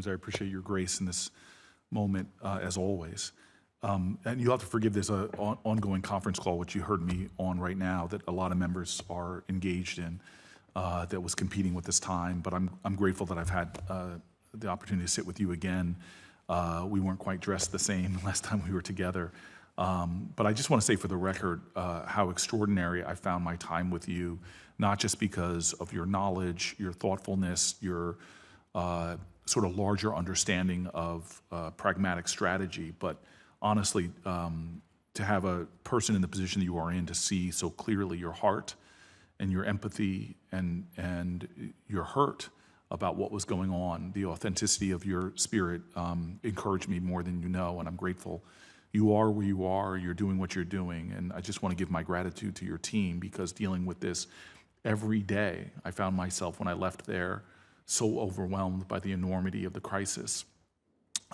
afternoons. I appreciate your grace in this moment, as always. And you'll have to forgive this ongoing conference call, which you heard me on right now, that a lot of members are engaged in, that was competing with this time. But I'm grateful that I've had the opportunity to sit with you again. We weren't quite dressed the same last time we were together. But I just want to say for the record how extraordinary I found my time with you, not just because of your knowledge, your thoughtfulness, your sort of larger understanding of pragmatic strategy, but honestly, to have a person in the position that you are in to see so clearly your heart and your empathy and your hurt about what was going on, the authenticity of your spirit encouraged me more than you know, and I'm grateful. You are where you are, you're doing what you're doing, and I just want to give my gratitude to your team, because dealing with this every day, I found myself when I left there so overwhelmed by the enormity of the crisis,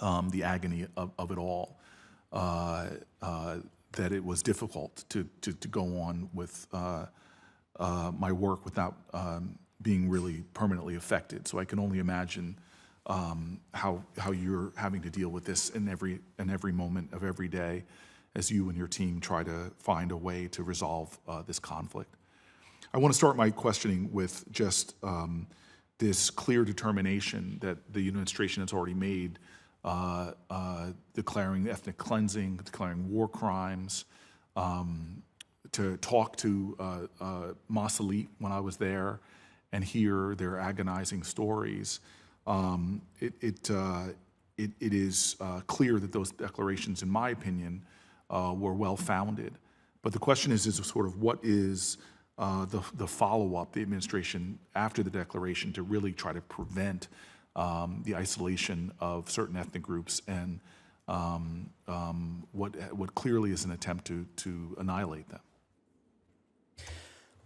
the agony of it all, that it was difficult to go on with my work without being really permanently affected. So I can only imagine how you're having to deal with this in every moment of every day as you and your team try to find a way to resolve this conflict. I want to start my questioning with just this clear determination that the administration has already made, declaring ethnic cleansing, declaring war crimes, to talk to Masalit when I was there and hear their agonizing stories. It is clear that those declarations, in my opinion, were well-founded. But the question is sort of what is the follow-up, the administration after the declaration, to really try to prevent the isolation of certain ethnic groups and what clearly is an attempt to annihilate them.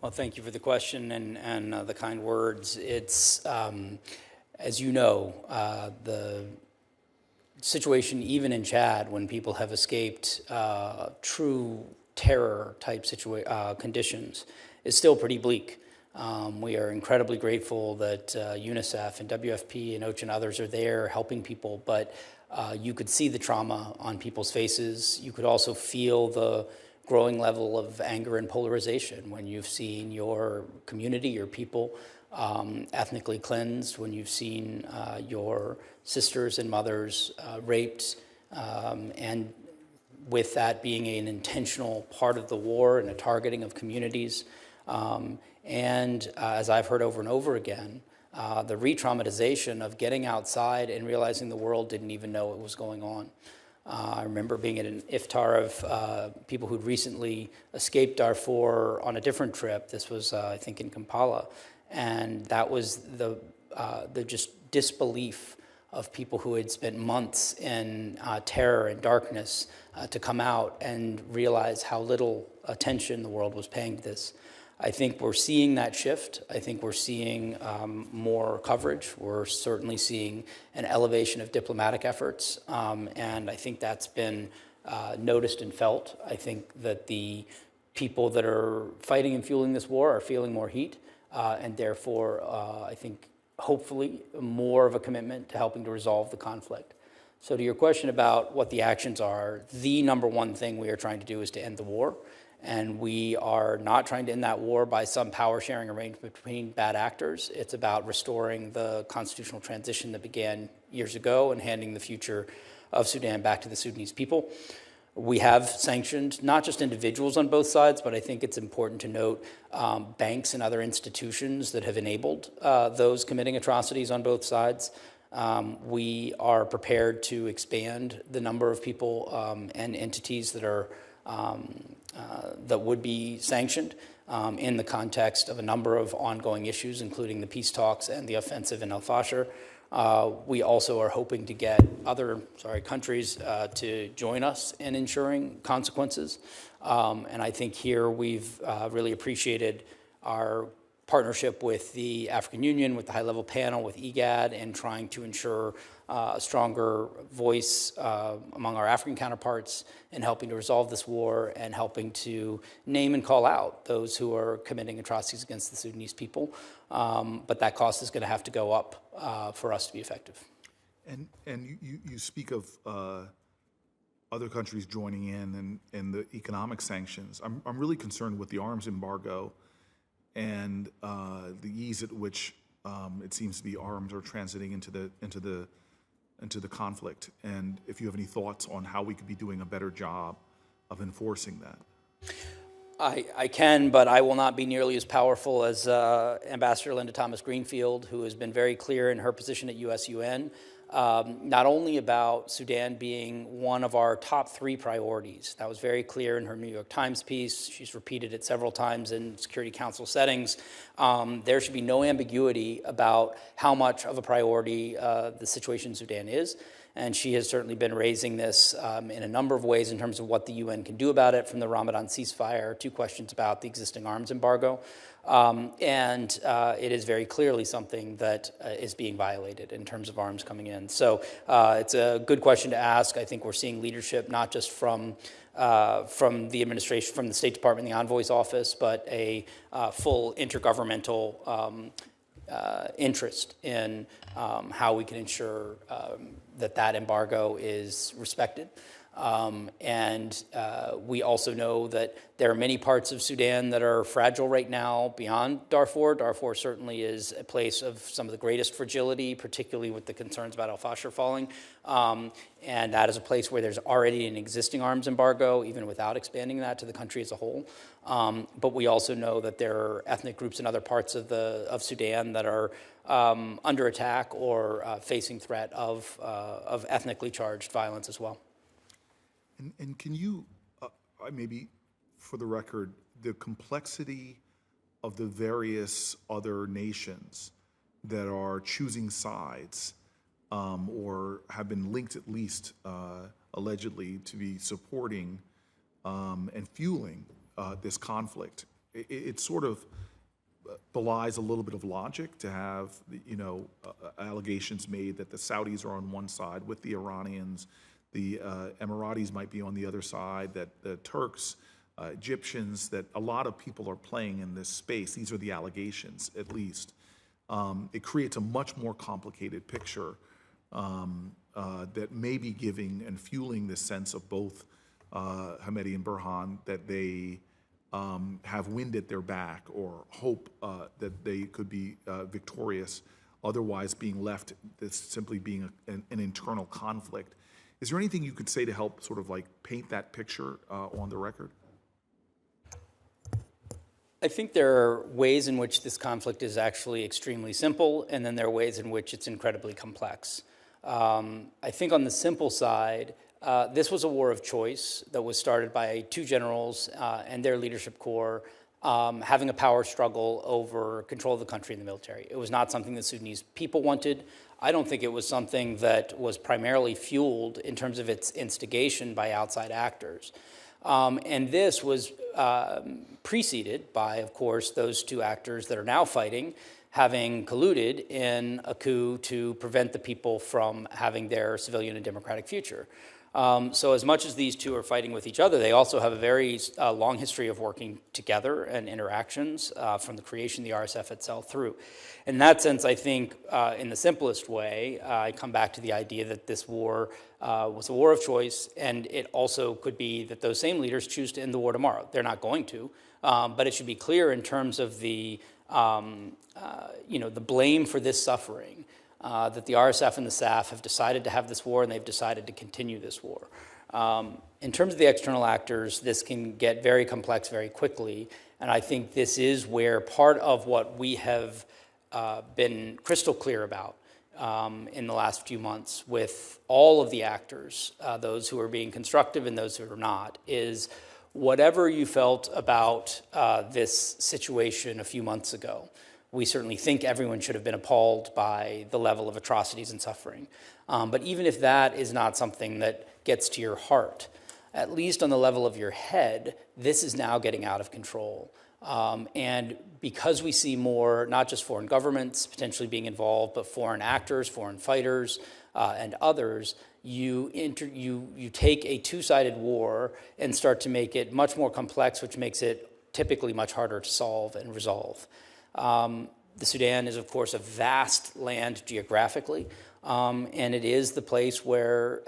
Well, thank you for the question and the kind words. It's, as you know, the situation even in Chad, when people have escaped true terror-type conditions, is still pretty bleak. We are incredibly grateful that UNICEF and WFP and OCHA and others are there helping people, but you could see the trauma on people's faces. You could also feel the growing level of anger and polarization when you've seen your community, your people, ethnically cleansed, when you've seen your sisters and mothers raped, and with that being an intentional part of the war and a targeting of communities. And as I've heard over and over again, the re-traumatization of getting outside and realizing the world didn't even know what was going on. I remember being at an iftar of people who'd recently escaped Darfur on a different trip. This was, I think, in Kampala. And that was the just disbelief of people who had spent months in terror and darkness to come out and realize how little attention the world was paying to this. I think we're seeing that shift. I think we're seeing more coverage. We're certainly seeing an elevation of diplomatic efforts, and I think that's been noticed and felt. I think that the people that are fighting and fueling this war are feeling more heat, and therefore, I think, hopefully, more of a commitment to helping to resolve the conflict. So to your question about what the actions are, the number one thing we are trying to do is to end the war. And we are not trying to end that war by some power-sharing arrangement between bad actors. It's about restoring the constitutional transition that began years ago and handing the future of Sudan back to the Sudanese people. We have sanctioned not just individuals on both sides, but I think it's important to note banks and other institutions that have enabled those committing atrocities on both sides. We are prepared to expand the number of people and entities that are that would be sanctioned in the context of a number of ongoing issues, including the peace talks and the offensive in al-Fashir. We also are hoping to get other countries to join us in ensuring consequences. And I think here we've really appreciated our partnership with the African Union, with the high-level panel, with IGAD, and trying to ensure a stronger voice among our African counterparts in helping to resolve this war and helping to name and call out those who are committing atrocities against the Sudanese people. But that cost is going to have to go up for us to be effective. And you speak of other countries joining in and the economic sanctions. I'm really concerned with the arms embargo and the ease at which it seems to be arms are transiting into the conflict. And if you have any thoughts on how we could be doing a better job of enforcing that. I can, but I will not be nearly as powerful as Ambassador Linda Thomas-Greenfield, who has been very clear in her position at US-UN, not only about Sudan being one of our top 3 priorities. That was very clear in her New York Times piece. She's repeated it several times in Security Council settings. There should be no ambiguity about how much of a priority the situation in Sudan is. And she has certainly been raising this in a number of ways in terms of what the UN can do about it, from the Ramadan ceasefire to questions about the existing arms embargo. And it is very clearly something that is being violated in terms of arms coming in. So it's a good question to ask. I think we're seeing leadership not just from the administration, from the State Department, the Envoy's office, but a full intergovernmental interest in how we can ensure that embargo is respected. And we also know that there are many parts of Sudan that are fragile right now beyond Darfur. Darfur certainly is a place of some of the greatest fragility, particularly with the concerns about al-Fashir falling. And that is a place where there's already an existing arms embargo, even without expanding that to the country as a whole. But we also know that there are ethnic groups in other parts of Sudan that are under attack or facing threat of ethnically charged violence as well. And can you, maybe for the record, the complexity of the various other nations that are choosing sides or have been linked at least allegedly to be supporting and fueling this conflict, it sort of belies a little bit of logic to have, allegations made that the Saudis are on one side with the Iranians, the Emiratis might be on the other side, that the Turks, Egyptians, that a lot of people are playing in this space. These are the allegations, at least. It creates a much more complicated picture that may be giving and fueling this sense of both Hemedti and Burhan that they have wind at their back or hope that they could be victorious, otherwise being left as simply being an internal conflict. Is there anything you could say to help sort of like paint that picture on the record? I think there are ways in which this conflict is actually extremely simple, and then there are ways in which it's incredibly complex. I think on the simple side, this was a war of choice that was started by 2 generals and their leadership corps having a power struggle over control of the country and the military. It was not something the Sudanese people wanted. I don't think it was something that was primarily fueled in terms of its instigation by outside actors. And this was preceded by, of course, those 2 actors that are now fighting, having colluded in a coup to prevent the people from having their civilian and democratic future. So as much as these 2 are fighting with each other, they also have a very long history of working together and interactions from the creation of the RSF itself through. In that sense, I think in the simplest way, I come back to the idea that this war was a war of choice, and it also could be that those same leaders choose to end the war tomorrow. They're not going to, but it should be clear in terms of the blame for this suffering. That the RSF and the SAF have decided to have this war, and they've decided to continue this war. In terms of the external actors, this can get very complex very quickly, and I think this is where part of what we have been crystal clear about in the last few months with all of the actors, those who are being constructive and those who are not, is whatever you felt about this situation a few months ago. We certainly think everyone should have been appalled by the level of atrocities and suffering. But even if that is not something that gets to your heart, at least on the level of your head, this is now getting out of control. And because we see more, not just foreign governments potentially being involved, but foreign actors, foreign fighters, and others, you take a 2-sided war and start to make it much more complex, which makes it typically much harder to solve and resolve. The Sudan is, of course, a vast land geographically, And it is the place where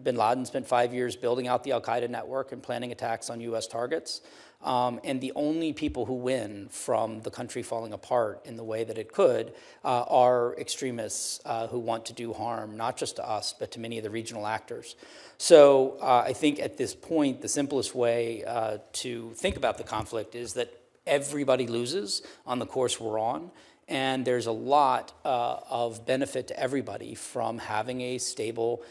bin Laden spent 5 years building out the al-Qaeda network and planning attacks on U.S. targets. And the only people who win from the country falling apart in the way that it could are extremists who want to do harm, not just to us, but to many of the regional actors. So I think at this point, the simplest way to think about the conflict is that everybody loses on the course we're on. And there's a lot of benefit to everybody from having a stable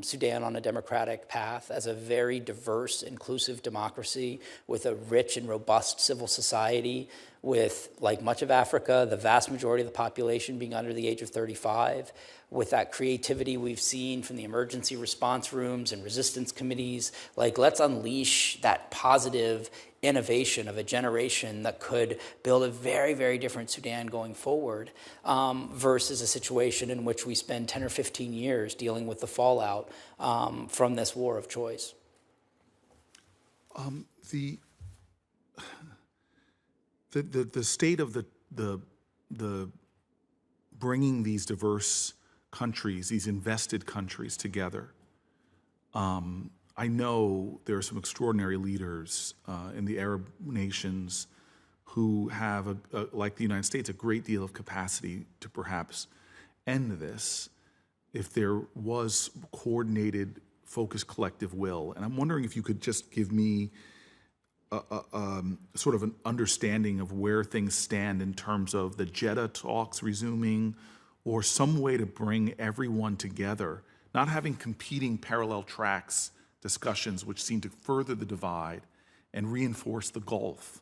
Sudan on a democratic path as a very diverse, inclusive democracy with a rich and robust civil society with, like much of Africa, the vast majority of the population being under the age of 35, with that creativity we've seen from the emergency response rooms and resistance committees. Like, let's unleash that positive innovation of a generation that could build a very, very different Sudan going forward versus a situation in which we spend 10 or 15 years dealing with the fallout from this war of choice. The state of the bringing these diverse countries, these invested countries together. I know there are some extraordinary leaders in the Arab nations who have, like the United States, a great deal of capacity to perhaps end this if there was coordinated, focused collective will. And I'm wondering if you could just give me sort of an understanding of where things stand in terms of the Jetta talks resuming, or some way to bring everyone together, not having competing parallel tracks discussions which seem to further the divide and reinforce the gulf,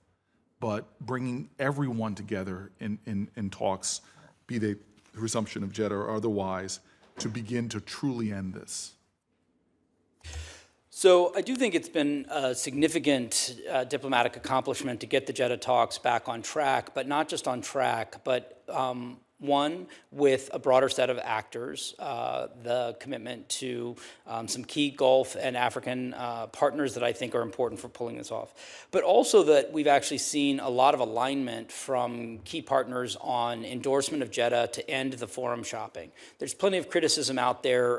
but bringing everyone together in talks, be they the resumption of Jetta or otherwise, to begin to truly end this. So I do think it's been a significant diplomatic accomplishment to get the Jetta talks back on track, but not just on track, but one, with a broader set of actors, the commitment to some key Gulf and African partners that I think are important for pulling this off. But also that we've actually seen a lot of alignment from key partners on endorsement of Jetta to end the forum shopping. There's plenty of criticism out there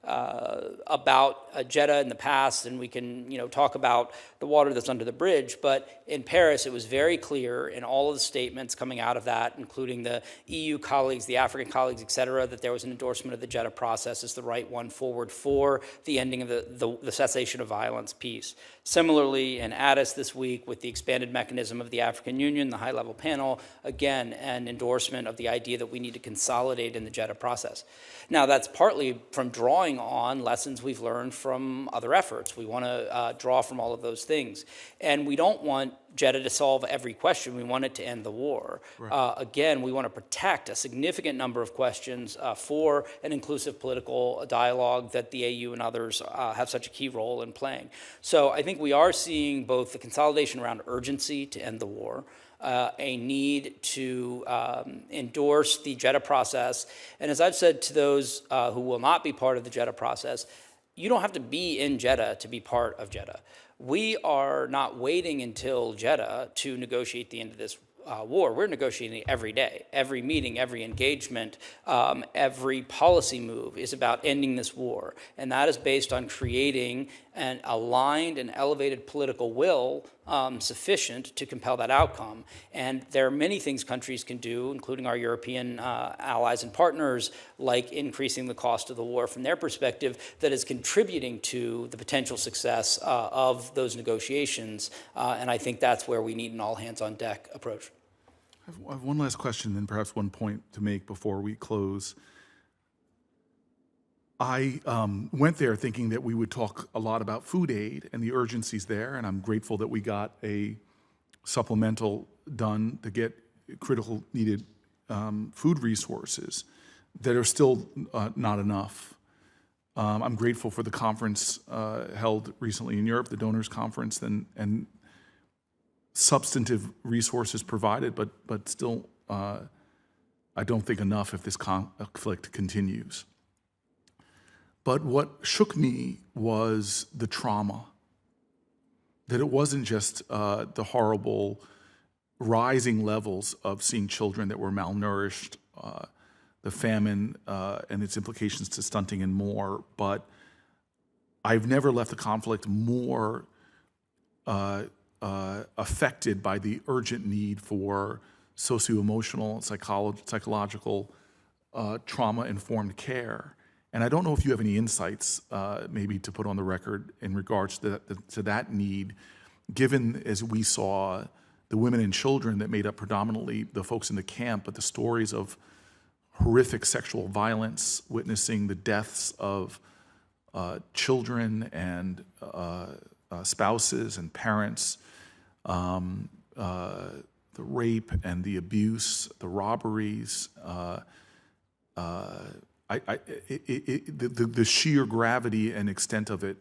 about Jetta in the past, and we can talk about the water that's under the bridge, but in Paris it was very clear in all of the statements coming out of that, including the EU colleagues, the African colleagues, et cetera, that there was an endorsement of the Jetta process as the right one forward for the ending of the cessation of violence piece. Similarly, in Addis this week, with the expanded mechanism of the African Union, the high-level panel, again, an endorsement of the idea that we need to consolidate in the Jetta process. Now, that's partly from drawing on lessons we've learned from other efforts. We want to draw from all of those things. And we don't want Jetta to solve every question. We want it to end the war. Right. Again, we want to protect a significant number of questions for an inclusive political dialogue that the AU and others have such a key role in playing. So I think we are seeing both the consolidation around urgency to end the war, a need to endorse the Jetta process. And as I've said to those who will not be part of the Jetta process, you don't have to be in Jetta to be part of Jetta. We are not waiting until Jetta to negotiate the end of this war. We're negotiating every day. Every meeting, every engagement, every policy move is about ending this war. And that is based on creating an aligned and elevated political will sufficient to compel that outcome. And there are many things countries can do, including our European allies and partners, like increasing the cost of the war from their perspective, that is contributing to the potential success of those negotiations. And I think that's where we need an all-hands-on-deck approach. I have one last question and perhaps one point to make before we close. I went there thinking that we would talk a lot about food aid and the urgencies there, and I'm grateful that we got a supplemental done to get critical needed food resources that are still not enough. I'm grateful for the conference held recently in Europe, the donors conference, and substantive resources provided, but still, I don't think enough if this conflict continues. But what shook me was the trauma, that it wasn't just the horrible rising levels of seeing children that were malnourished, the famine and its implications to stunting and more. But I've never left the conflict more affected by the urgent need for socio-emotional, psychological, trauma-informed care. And I don't know if you have any insights, maybe to put on the record in regards to that need, given, as we saw, the women and children that made up predominantly the folks in the camp, but the stories of horrific sexual violence, witnessing the deaths of children and spouses and parents, the rape and the abuse, the robberies, the sheer gravity and extent of it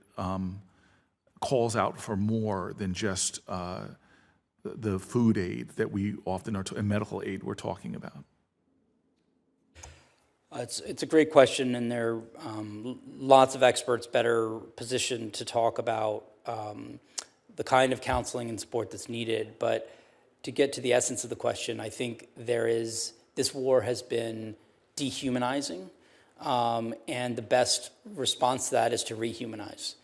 calls out for more than just the food aid that we often are, and medical aid we're talking about. It's a great question, and there are lots of experts better positioned to talk about the kind of counseling and support that's needed. But to get to the essence of the question, I think this war has been dehumanizing, and the best response to that is to rehumanize.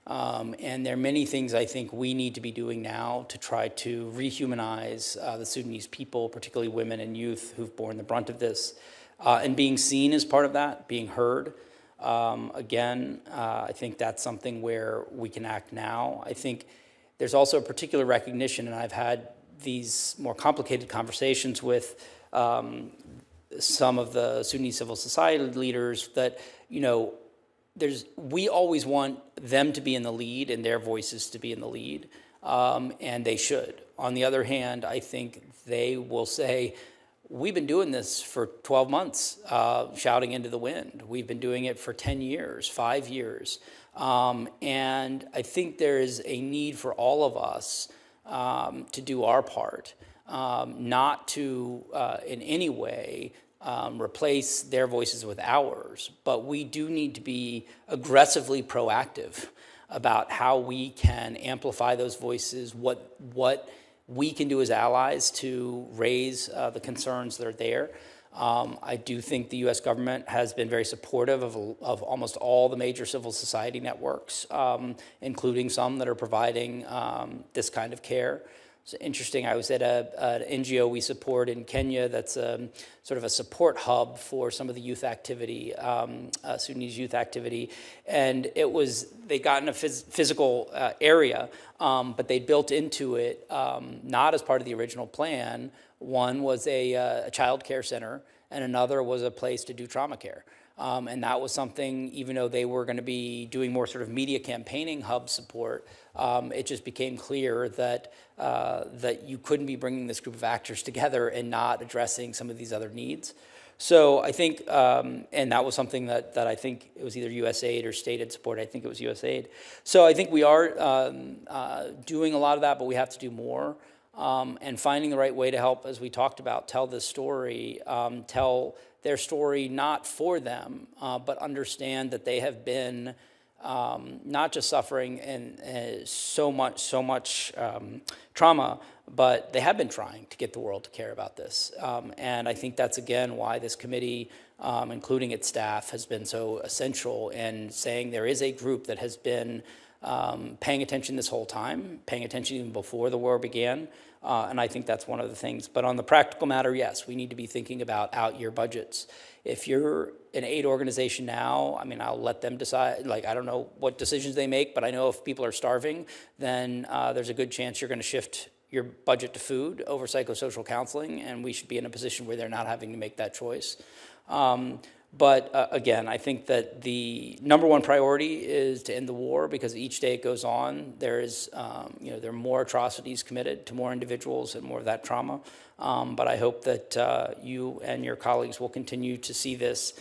And there are many things I think we need to be doing now to try to rehumanize the Sudanese people, particularly women and youth who've borne the brunt of this. And being seen as part of that, being heard. I think that's something where we can act now. I think there's also a particular recognition, and I've had these more complicated conversations with some of the Sudanese civil society leaders that, we always want them to be in the lead and their voices to be in the lead, and they should. On the other hand, I think they will say, we've been doing this for 12 months, shouting into the wind. We've been doing it for 10 years, 5 years. And I think there is a need for all of us to do our part, not to in any way replace their voices with ours, but we do need to be aggressively proactive about how we can amplify those voices, what we can do as allies to raise the concerns that are there. I do think the U.S. government has been very supportive of almost all the major civil society networks, including some that are providing this kind of care. It's interesting, I was at an NGO we support in Kenya that's sort of a support hub for some of the youth activity, Sudanese youth activity. And they got in a physical area, but they built into it, not as part of the original plan. One was a child care center, and another was a place to do trauma care. And that was something, even though they were going to be doing more sort of media campaigning hub support, it just became clear that you couldn't be bringing this group of actors together and not addressing some of these other needs. So I think, and that was something that I think it was either USAID or stated support. I think it was USAID. So I think we are doing a lot of that, but we have to do more. And finding the right way to help, as we talked about, tell this story, tell their story not for them, but understand that they have been not just suffering and so much trauma, but they have been trying to get the world to care about this. And I think that's, again, why this committee, including its staff, has been so essential in saying there is a group that has been paying attention this whole time, paying attention even before the war began. And I think that's one of the things. But on the practical matter, yes, we need to be thinking about out-year budgets. If you're an aid organization now, I mean, I'll let them decide. Like, I don't know what decisions they make, but I know if people are starving, then there's a good chance you're going to shift your budget to food over psychosocial counseling, and we should be in a position where they're not having to make that choice. But again, I think that the number one priority is to end the war, because each day it goes on, there are more atrocities committed to more individuals and more of that trauma. But I hope that you and your colleagues will continue to see this,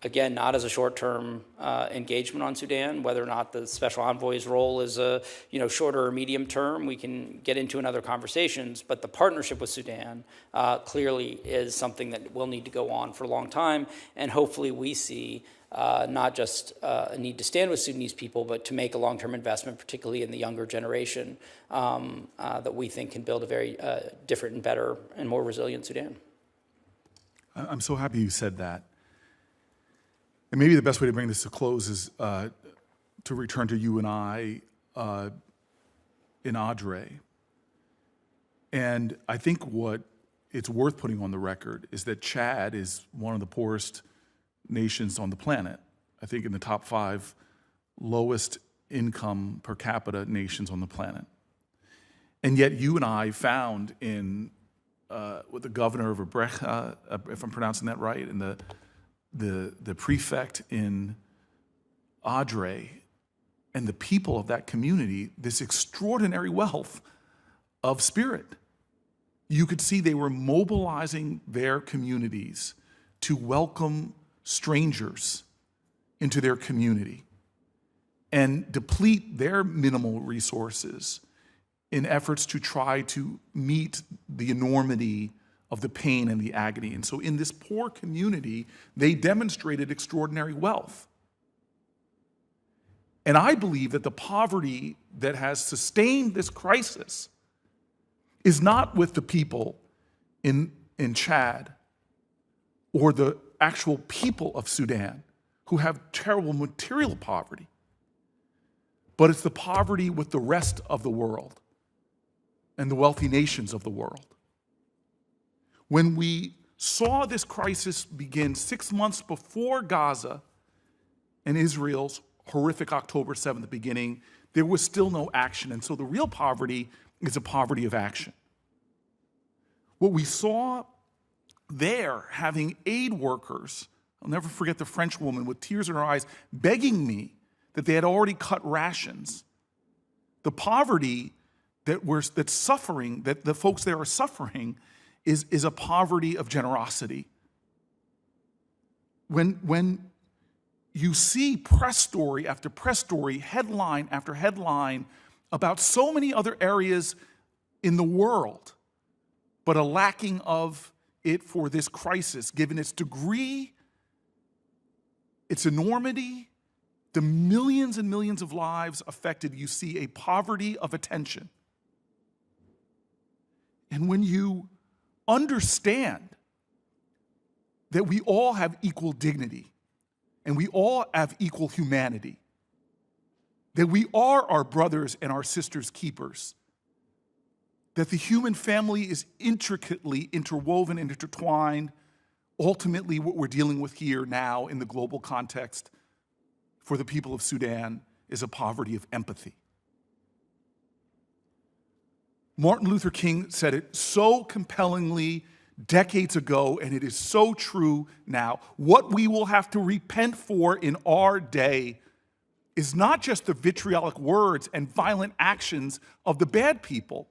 again, not as a short-term engagement on Sudan. Whether or not the special envoy's role is a shorter or medium term, we can get into in other conversations. But the partnership with Sudan clearly is something that will need to go on for a long time. And hopefully we see not just a need to stand with Sudanese people, but to make a long-term investment, particularly in the younger generation, that we think can build a very different and better and more resilient Sudan. I'm so happy you said that. And maybe the best way to bring this to close is to return to you and I in Adre. And I think what it's worth putting on the record is that Chad is one of the poorest nations on the planet. I think in the top 5 lowest income per capita nations on the planet. And yet you and I found in with the governor of Abrecha, if I'm pronouncing that right, and the prefect in Adre, and the people of that community, this extraordinary wealth of spirit. You could see they were mobilizing their communities to welcome strangers into their community and deplete their minimal resources in efforts to try to meet the enormity of the pain and the agony. And so in this poor community, they demonstrated extraordinary wealth. And I believe that the poverty that has sustained this crisis is not with the people in Chad or the actual people of Sudan who have terrible material poverty, but it's the poverty with the rest of the world and the wealthy nations of the world. When we saw this crisis begin 6 months before Gaza and Israel's horrific October 7th beginning, there was still no action. And so the real poverty is a poverty of action. What we saw there, having aid workers, I'll never forget the French woman with tears in her eyes begging me that they had already cut rations. The poverty that's suffering, that the folks there are suffering, is a poverty of generosity. When you see press story after press story, headline after headline about so many other areas in the world, but a lacking of it for this crisis, given its degree, its enormity, the millions and millions of lives affected, you see a poverty of attention. And when you understand that we all have equal dignity and we all have equal humanity, that we are our brothers and our sisters' keepers, that the human family is intricately interwoven and intertwined, ultimately what we're dealing with here now in the global context for the people of Sudan is a poverty of empathy. Martin Luther King said it so compellingly decades ago, and it is so true now. What we will have to repent for in our day is not just the vitriolic words and violent actions of the bad people,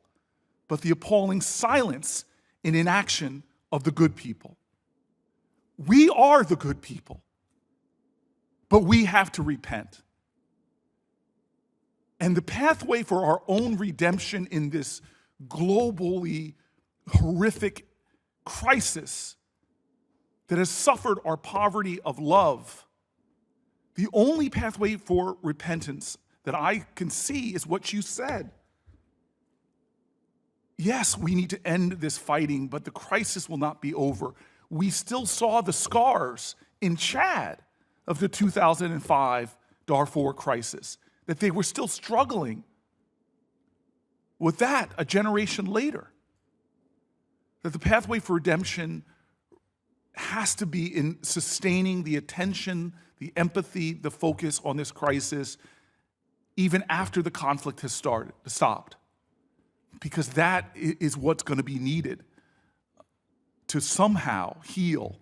but the appalling silence and inaction of the good people. We are the good people, but we have to repent. And the pathway for our own redemption in this globally horrific crisis that has suffered our poverty of love, the only pathway for repentance that I can see is what you said. Yes, we need to end this fighting, but the crisis will not be over. We still saw the scars in Chad of the 2005 Darfur crisis, that they were still struggling with that a generation later. That the pathway for redemption has to be in sustaining the attention, the empathy, the focus on this crisis, even after the conflict has stopped. Because that is what's going to be needed to somehow heal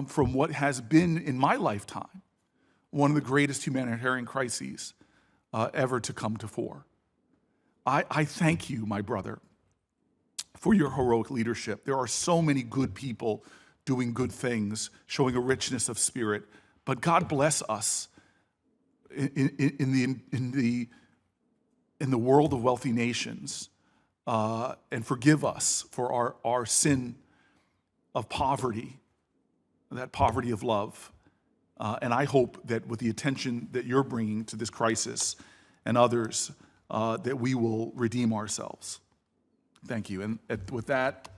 from what has been, in my lifetime, one of the greatest humanitarian crises ever to come to fore. I thank you, my brother, for your heroic leadership. There are so many good people doing good things, showing a richness of spirit. But God bless us in the world of wealthy nations, and forgive us for our sin of poverty, that poverty of love. And I hope that with the attention that you're bringing to this crisis and others, that we will redeem ourselves. Thank you. And with that,